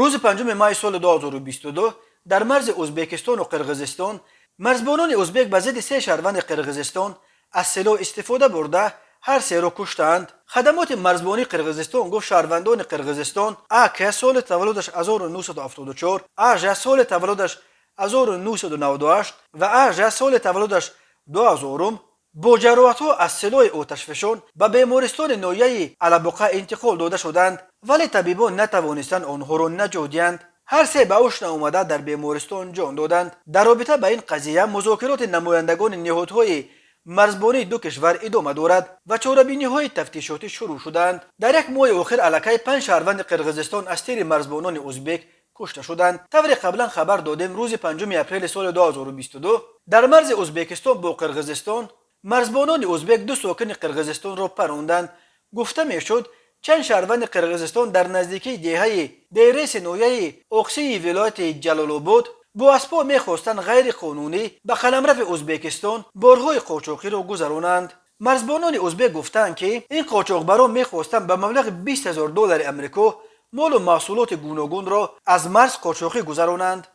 روز 5 ماه سال 2022 در مرز ازبکستان و قرقیزستان مرزبانان ازبک به ضد 3 شهروند قرقیزستان از سلاح استفاده برده هر سه را کشتند. خدمات مرزبانی قرقیزستان گفت شهروندان قرقیزستان که سال تولدش 1974، سال تولدش 1998 و سال تولدش 2000 با جراحت‌ها از سلاح آتشفشان به بیمارستان ناحیه البقع انتقال داده شدند، ولی طبیبان نتوانستند آنها را نجاتند. هر سه به هوش نیامده در بیمارستان جان دادند. در رابطه با این قضیه مذاکرات نمایندگان نهادهای مرزبانی دو کشور ادامه دارد و چاره‌بینی‌های تفتیشاتی شروع شدند. در یک ماه آخر علاکه 5 شهروند قرقیزستان از تیر مرزبانان ازبک کشته شدند. طوری قبلا خبر دادیم روز 5 اپریل سال 2022 در مرز ازبکستان با قرقیزستان مرزبانان ازبک 2 ساکن قرقیزستان را پراندند. گفته میشد چند شهروند قرقیزستان در نزدیکی دهه دیرس ناحیه اقصی ولایت جلال آباد با اسباب میخواستند غیر قانونی به قلمرو ازبکستان بارهای قاچاقی را گذرانند. مرزبانان ازبک گفتند که این قاچاقبران میخواستند به مبلغ 20,000 دلار امریکا مال و محصولات گوناگون را از مرز قاچاقی گذرانند.